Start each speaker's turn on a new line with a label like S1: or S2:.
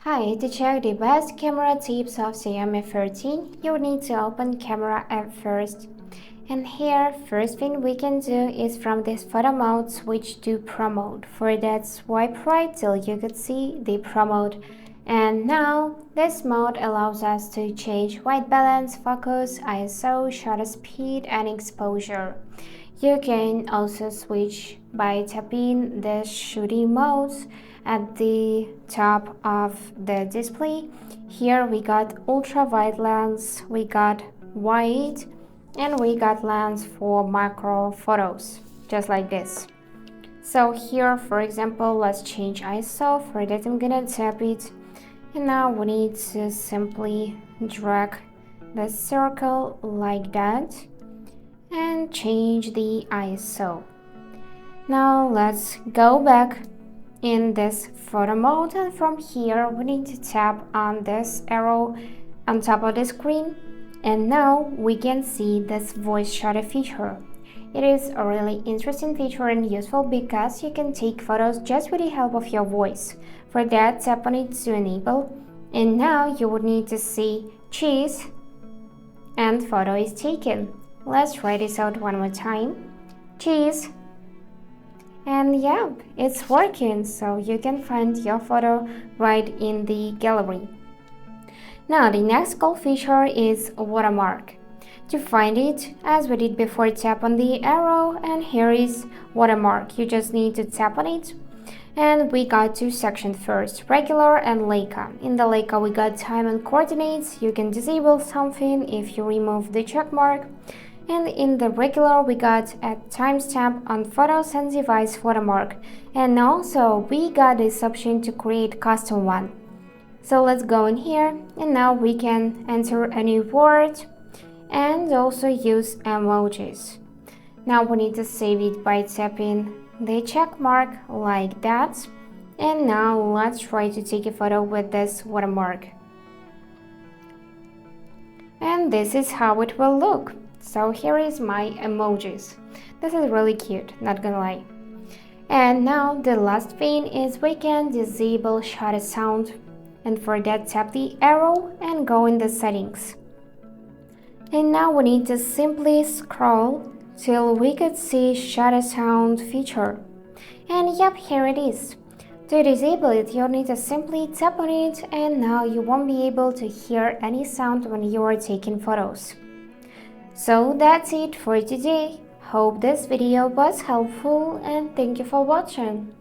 S1: Hi, to check the best camera tips of Xiaomi 13, you need to open camera app first. And here, first thing we can do is from this photo mode switch to Pro mode. For that, swipe right till you could see the Pro mode. And now, this mode allows us to change white balance, focus, ISO, shutter speed, and exposure. You can also switch by tapping the shooting modes at the top of the display. Here we got ultra wide lens, we got wide, and we got lens for macro photos, just like this. So here, for example, let's change ISO. For that, I'm gonna tap it, and now we need to simply drag the circle like that and change the ISO. Now let's go back in this photo mode, and from here we need to tap on this arrow on top of the screen, and now we can see this voice shutter feature. It is a really interesting feature and useful because you can take photos just with the help of your voice. For that, tap on it to enable, and now you would need to see cheese and photo is taken. Let's try this out one more time. Cheese. And yeah, it's working, so you can find your photo right in the gallery. Now the next cool feature is watermark. To find it, as we did before, tap on the arrow, and here is watermark. You just need to tap on it. And we got two sections first, regular and Leica. In the Leica we got time and coordinates. You can disable something if you remove the check mark. And in the regular we got a timestamp on photos and device watermark. And also we got this option to create custom one. So let's go in here, and now we can enter a new word and also use emojis. Now we need to save it by tapping the check mark like that. And now let's try to take a photo with this watermark. And this is how it will look. So here is my emojis. This is really cute, not gonna lie. And now the last thing is we can disable shutter sound. And for that, tap the arrow and go in the settings. And now we need to simply scroll till we could see shutter sound feature. And yep, here it is. To disable it, you'll need to simply tap on it, and now you won't be able to hear any sound when you are taking photos. So that's it for today. Hope this video was helpful, and thank you for watching.